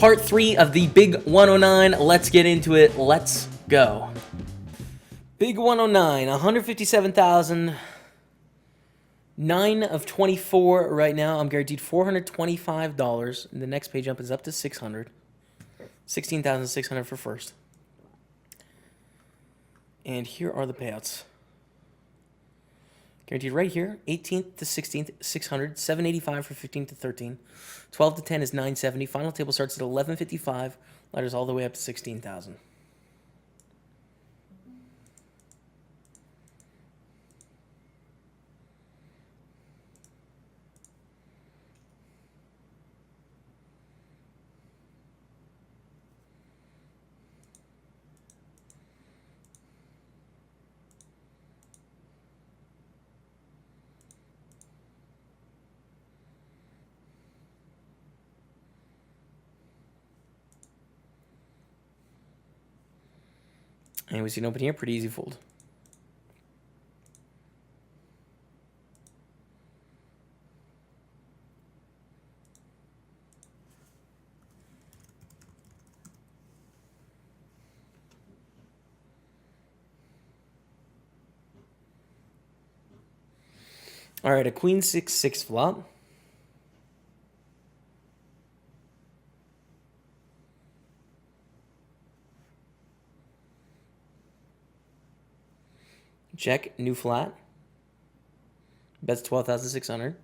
Part 3 of the Big 109. Let's get into it. Let's go. Big 109, 157,000. 9 of 24 right now. I'm guaranteed $425. The next pay jump is up to 600. 16,600 for first. And here are the payouts. Guaranteed right here, 18th to 16th, 600, 785 for 15th to 13. 12 to 10 is 970. Final table starts at 1155. Ladders all the way up to 16,000. And we see an open here, pretty easy fold. All right, a queen 6-6 flop. Check, new flat. Bets 12,600.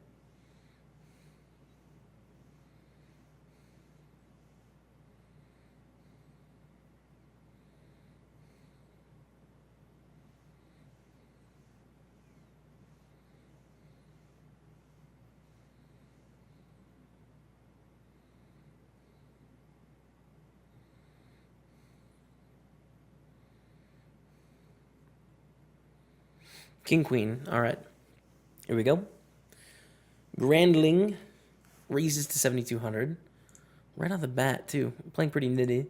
King, queen. All right. Here we go. Grandling raises to 7,200. Right off the bat, too. Playing pretty nitty.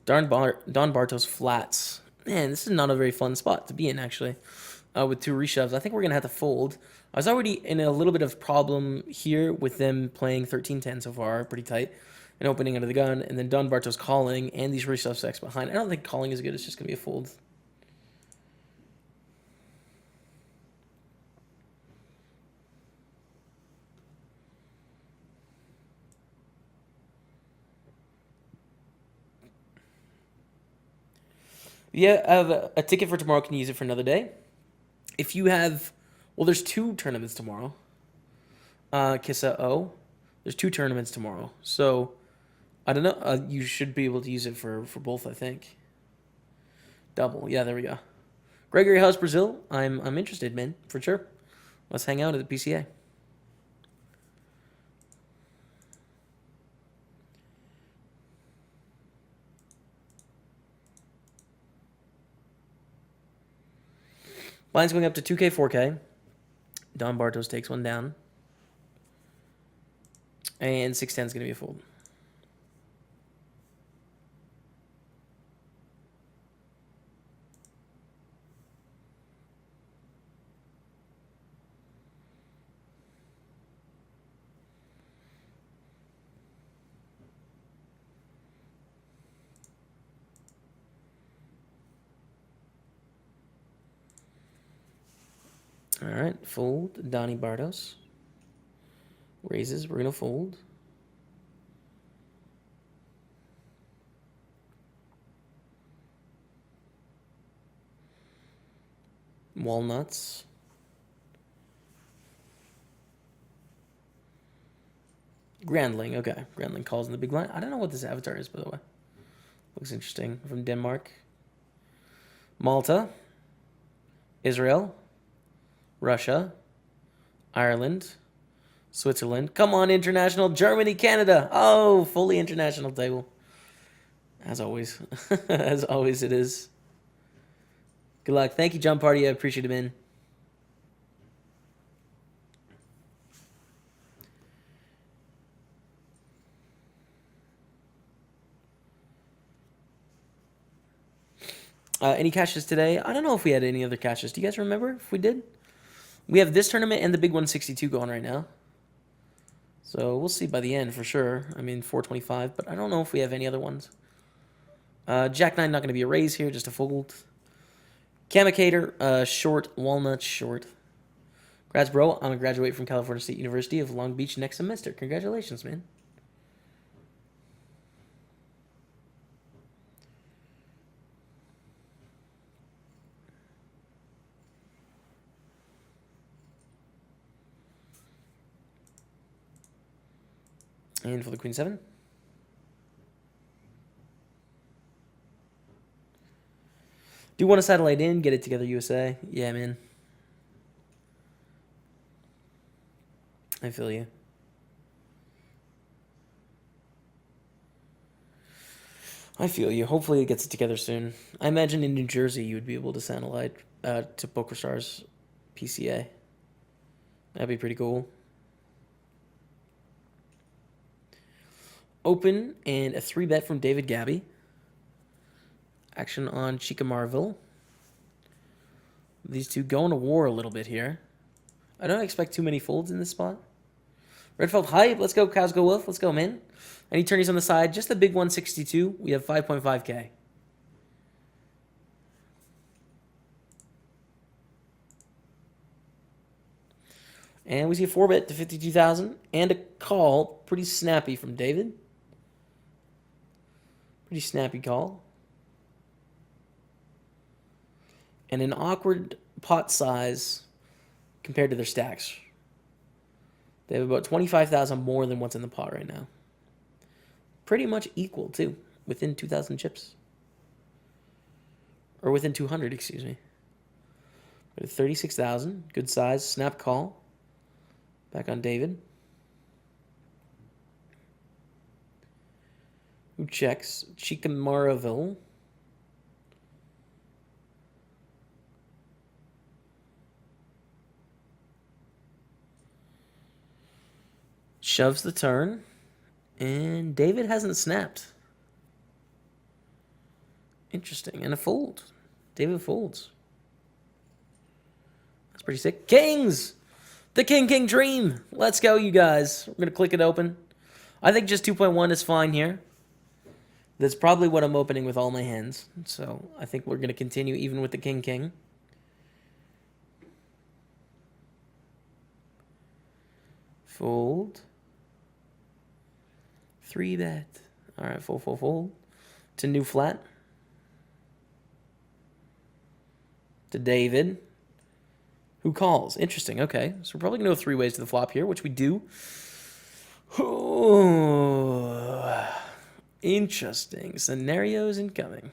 Don Bartos flats. Man, this is not a very fun spot to be in, actually. With two reshoves. I think we're going to have to fold. I was already in a little bit of problem here with them playing 13-10 so far. Pretty tight. And opening under the gun. And then Don Bartos calling. And these reshove stacks behind. I don't think calling is good. It's just going to be a fold. Yeah, I have a ticket for tomorrow. Can you use it for another day? If you have, well, there's 2 tournaments tomorrow. Kissa O. There's 2 tournaments tomorrow. So, I don't know. You should be able to use it for both, I think. Double. Yeah, there we go. Gregory House, Brazil. I'm interested, man, for sure. Let's hang out at the PCA. Line's going up to 2K, 4K. Don Bartos takes one down. And 610 is going to be a fold. All right, fold. Donnie Bartos. Raises. We're going to fold. Walnuts. Grandling. Okay. Grandling calls in the big line. I don't know what this avatar is, by the way. Looks interesting. From Denmark. Malta. Israel. Russia, Ireland, Switzerland. Come on, international. Germany, Canada. Oh, fully international table. As always. As always it is. Good luck. Thank you, John Party. I appreciate it, man. Any caches today? I don't know if we had any other caches. Do you guys remember if we did? We have this tournament and the big 162 going right now. So we'll see by the end for sure. I mean, 425, but I don't know if we have any other ones. Jack 9 not going to be a raise here, just a fold. Kamicator, short, walnut, short. Congrats, bro. I'm going to graduate from California State University of Long Beach next semester. Congratulations, man. And for the Queen 7. Do you want a satellite in? Get it together, USA. Yeah, man. I feel you. I feel you. Hopefully it gets it together soon. I imagine in New Jersey you would be able to satellite to PokerStars PCA. That'd be pretty cool. Open and a 3-bet from David Gabby. Action on Chica Marville. These two going to war a little bit here. I don't expect too many folds in this spot. Redfeld hype. Let's go, Cows Go Wolf. Let's go, man. Any tourneys on the side? Just the big 162. We have 5.5K. And we see a 4-bet to 52,000. And a call. Pretty snappy from David. Pretty snappy call. And an awkward pot size compared to their stacks. They have about 25,000 more than what's in the pot right now. Pretty much equal, too. Within 2,000 chips. Or within 200, excuse me. But 36,000. Good size. Snap call. Back on David. Who checks? Chica Maraville. Shoves the turn. And David hasn't snapped. Interesting. And a fold. David folds. That's pretty sick. Kings! The King Dream! Let's go, you guys. We're going to click it open. I think just 2.1 is fine here. That's probably what I'm opening with all my hands. So I think we're going to continue even with the King. Fold. 3-bet. All right, fold. To new flat. To David. Who calls? Interesting. Okay, so we're probably going to go 3 ways to the flop here, which we do. Ooh. Interesting. Scenarios incoming.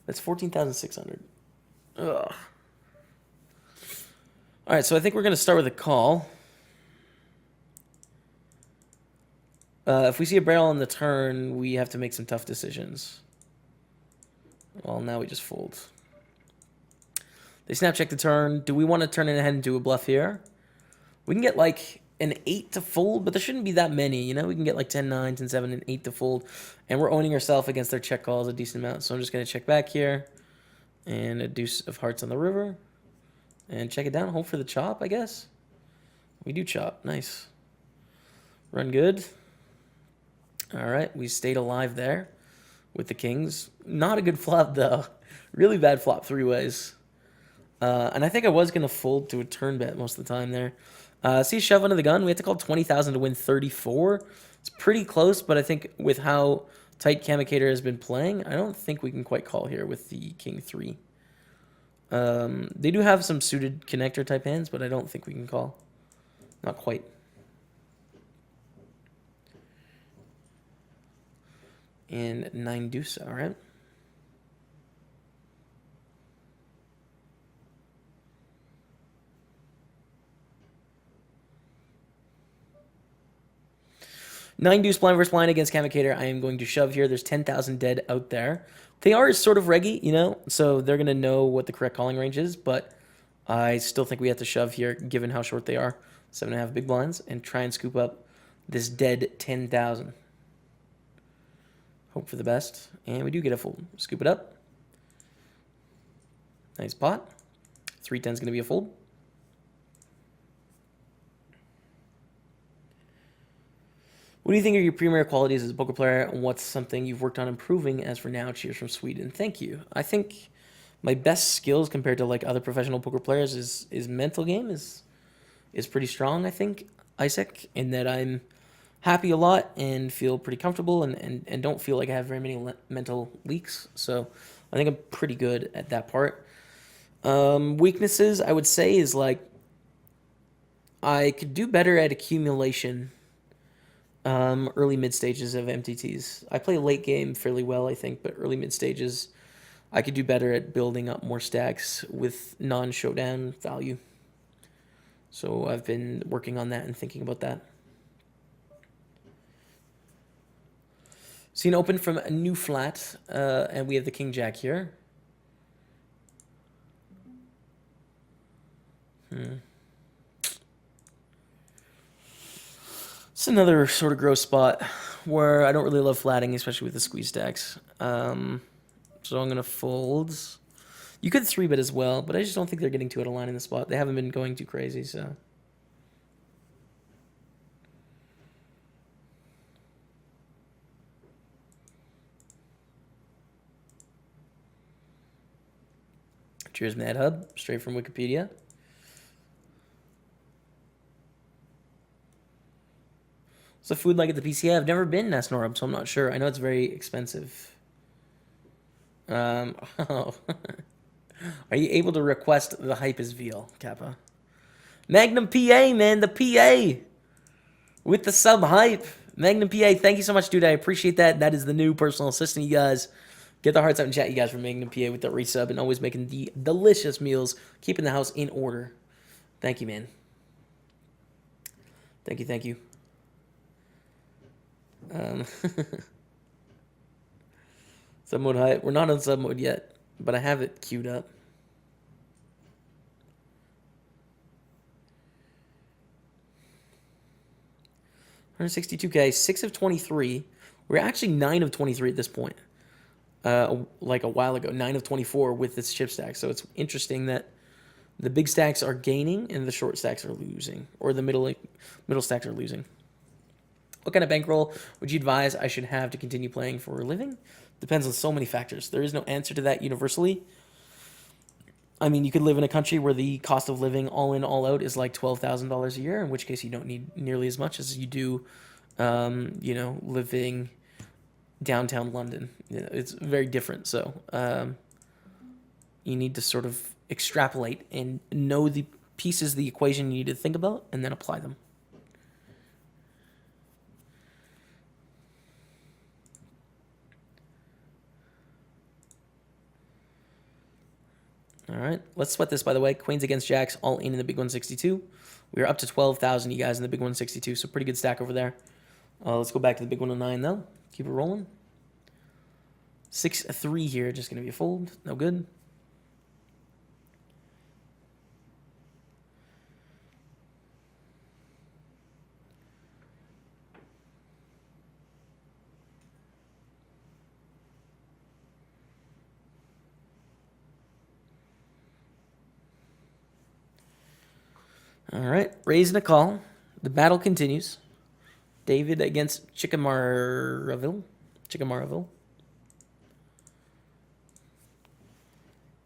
That's 14,600. Ugh. All right, so I think we're going to start with a call. If we see a barrel on the turn, we have to make some tough decisions. Well, now we just fold. They snap check the turn. Do we want to turn it ahead and do a bluff here? We can get like an 8 to fold, but there shouldn't be that many. You know, we can get like 10-9, 10-7, and 8 to fold. And we're owning ourselves against their check calls a decent amount. So I'm just going to check back here. And a deuce of hearts on the river. And check it down. Hope for the chop, I guess. We do chop. Nice. Run good. All right. We stayed alive there with the kings. Not a good flop, though. Really bad flop 3 ways. And I think I was going to fold to a turn bet most of the time there. See, shove under the gun. We have to call 20,000 to win 34. It's pretty close, but I think with how tight Kamicator has been playing, I don't think we can quite call here with the King 3. They do have some suited connector type hands, but I don't think we can call. Not quite. And 9 deuce, all right. Nine deuce blind versus blind against Kamicator. I am going to shove here. There's 10,000 dead out there. They are sort of reggy, you know, so they're going to know what the correct calling range is, but I still think we have to shove here, given how short they are. 7.5 big blinds, and try and scoop up this dead 10,000. Hope for the best, and we do get a fold. Scoop it up. Nice pot. 310 is going to be a fold. What do you think are your primary qualities as a poker player, and what's something you've worked on improving as for now? Cheers from Sweden. Thank you. I think my best skills compared to like other professional poker players is mental game is pretty strong, I think, Isaac, in that I'm happy a lot and feel pretty comfortable and don't feel like I have very many mental leaks. So I think I'm pretty good at that part. Weaknesses, I would say, is like I could do better at accumulation early mid stages of MTTs. I play late game fairly well, I think, but early mid stages, I could do better at building up more stacks with non-showdown value. So I've been working on that and thinking about that. Scene open from a new flat, and we have the King Jack here. It's another sort of gross spot where I don't really love flatting, especially with the squeeze stacks. So I'm going to fold. You could 3-bet as well, but I just don't think they're getting too out of line in the spot. They haven't been going too crazy, so... Cheers, Mad Hub, straight from Wikipedia. What's the food like at the PCA? I've never been to Snorhub, so I'm not sure. I know it's very expensive. Oh. Are you able to request the hype is veal, Kappa? Magnum PA, man, the PA. With the sub hype. Magnum PA, thank you so much, dude. I appreciate that. That is the new personal assistant, you guys. Get the hearts out in chat, you guys, for Magnum PA with the resub and always making the delicious meals, keeping the house in order. Thank you, man. Thank you, thank you. Sub mode hype. We're not on sub mode yet, but I have it queued up. $162K, 6 of 23. We're actually 9 of 23 at this point. Like a while ago, 9 of 24 with this chip stack. So it's interesting that the big stacks are gaining and the short stacks are losing, or the middle stacks are losing. What kind of bankroll would you advise I should have to continue playing for a living? Depends on so many factors. There is no answer to that universally. I mean, you could live in a country where the cost of living all in, all out is like $12,000 a year, in which case you don't need nearly as much as you do, you know, living downtown London. You know, it's very different. So you need to sort of extrapolate and know the pieces of the equation you need to think about and then apply them. All right, let's sweat this, by the way. Queens against Jacks, all in the big 162. We are up to 12,000, you guys, in the big 162, so pretty good stack over there. Let's go back to the big 109, though. Keep it rolling. 6-3 here, just going to be a fold. No good. All right, raising a call. The battle continues. David against Chickamauraville.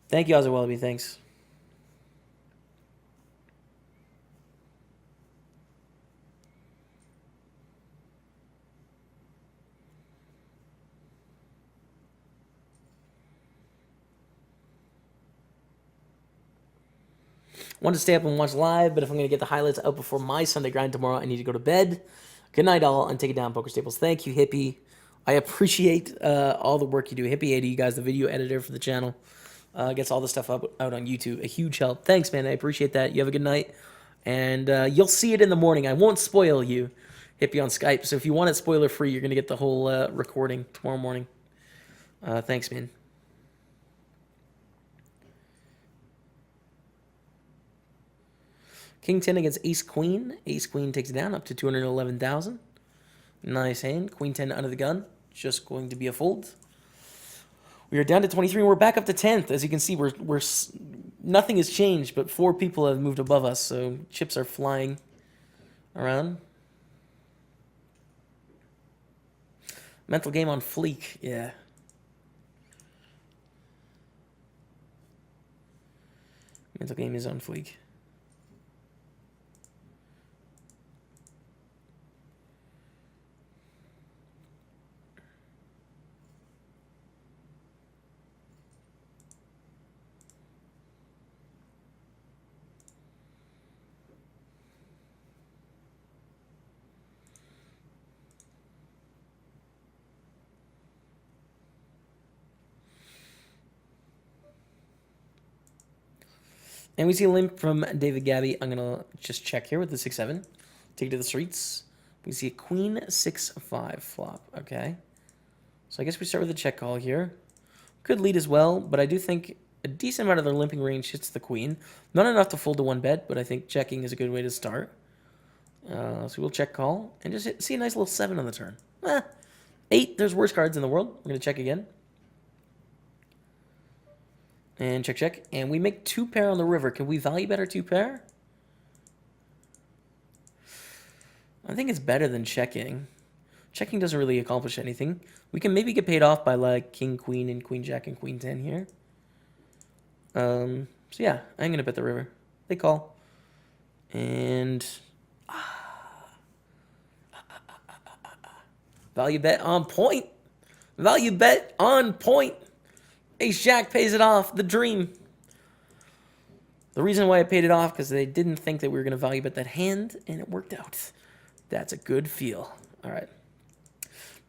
Thank you, Ozzy Wallaby. Thanks. Want to stay up and watch live, but if I'm going to get the highlights out before my Sunday grind tomorrow, I need to go to bed. Good night, all, and take it down, Poker Staples. Thank you, Hippie. I appreciate all the work you do. Hippie 80, you guys, the video editor for the channel, gets all the stuff out on YouTube. A huge help. Thanks, man. I appreciate that. You have a good night, and you'll see it in the morning. I won't spoil you, Hippie, on Skype. So if you want it spoiler-free, you're going to get the whole recording tomorrow morning. Thanks, man. King 10 against Ace Queen. Ace Queen takes it down up to 211,000. Nice hand. Queen 10 under the gun. Just going to be a fold. We are down to 23 and we're back up to 10th. As you can see, we're nothing has changed, but 4 people have moved above us, so chips are flying around. Mental game on fleek. Yeah. Mental game is on fleek. And we see a limp from David Gabby. I'm going to just check here with the 6-7. Take it to the streets. We see a queen 6-5 flop. Okay. So I guess we start with a check call here. Could lead as well, but I do think a decent amount of their limping range hits the queen. Not enough to fold to one bet, but I think checking is a good way to start. So we'll check call and just see a nice little 7 on the turn. 8, there's worse cards in the world. We're going to check again. And check, check. And we make 2 pair on the river. Can we value bet our 2 pair? I think it's better than checking. Checking doesn't really accomplish anything. We can maybe get paid off by like king, queen, and queen, jack, and queen 10 here. So yeah, I'm going to bet the river. They call. And value bet on point. Value bet on point. Ace Jack pays it off. The dream. The reason why I paid it off because they didn't think that we were going to value bet that hand, and it worked out. That's a good feel. All right.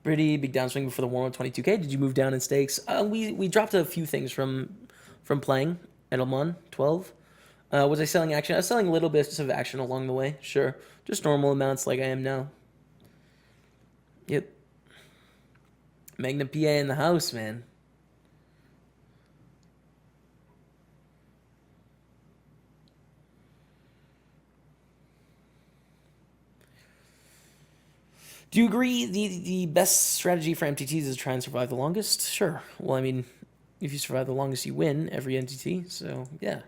Pretty big downswing before the warm-up 22K. Did you move down in stakes? We dropped a few things from playing Edelman 12. Was I selling action? I was selling a little bit of action along the way. Sure. Just normal amounts like I am now. Yep. Magnum PA in the house, man. Do you agree the best strategy for MTTs is try and survive the longest? Sure. Well, I mean, if you survive the longest, you win every MTT. So, yeah.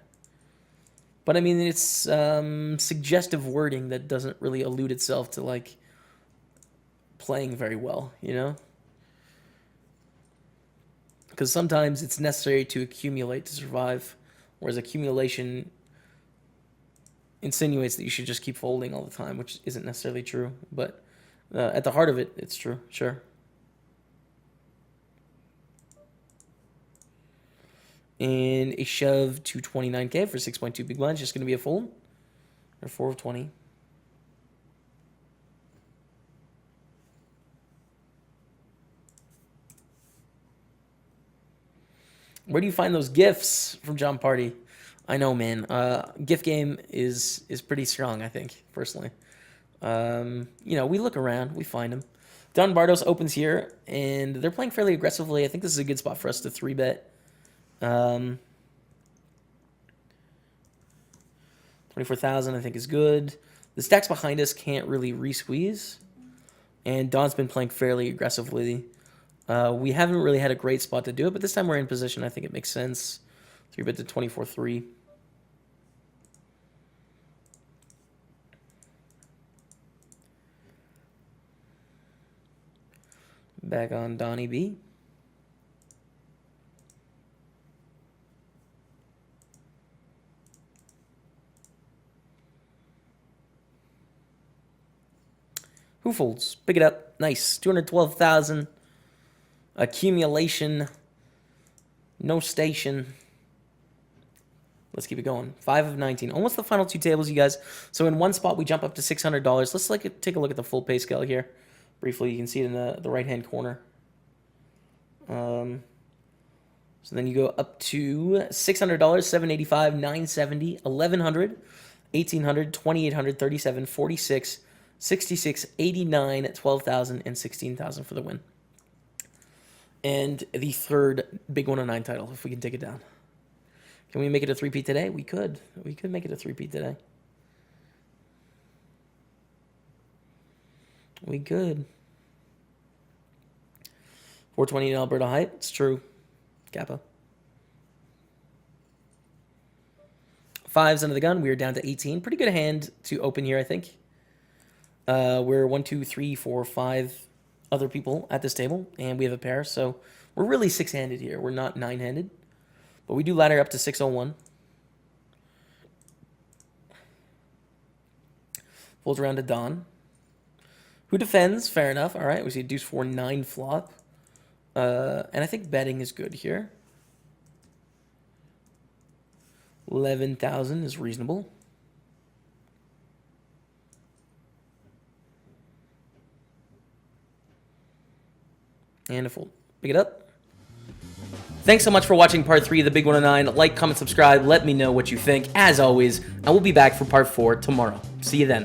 But, I mean, it's suggestive wording that doesn't really allude itself to, like, playing very well, you know? Because sometimes it's necessary to accumulate to survive, whereas accumulation insinuates that you should just keep folding all the time, which isn't necessarily true, but... at the heart of it, it's true, sure. And a shove to 29K for 6.2 big blinds. Just going to be a fold. Or 4 of 20. Where do you find those gifts from John Party? I know, man. Gift game is pretty strong, I think, personally. You know, we look around, we find them. Don Bardos opens here, and they're playing fairly aggressively. I think this is a good spot for us to 3-bet. 24,000, I think, is good. The stacks behind us can't really re-squeeze, and Don's been playing fairly aggressively. We haven't really had a great spot to do it, but this time we're in position. I think it makes sense. 3-bet to 24-3. Back on Donnie B. Who folds? Pick it up. Nice. 212,000. Accumulation. No station. Let's keep it going. 5 of 19. Almost the final 2 tables, you guys. So in one spot, we jump up to $600. Let's take a look at the full pay scale here. Briefly, you can see it in the right-hand corner. So then you go up to $600, $785, $970, $1,100, $1,800, $2,800, $37, $46, $66, $89, $12,000, and $16,000 for the win. And the third big 109 title, if we can take it down. Can we make it a 3-peat today? We could. We could make it a 3-peat today. We could. 420 in Alberta height. It's true. Kappa. 5s under the gun. We are down to 18. Pretty good hand to open here, I think. We're 1, 2, 3, 4, 5 other people at this table, and we have a pair, so we're really 6-handed here. We're not 9-handed, but we do ladder up to 601. Folds around to Don, who defends. Fair enough. All right, we see deuce 4-9 flop, and I think betting is good here. 11,000 is reasonable. And a fold. Pick it up. Thanks so much for watching part 3 of the Big 109. Like, comment, subscribe. Let me know what you think. As always, I will be back for part 4 tomorrow. See you then.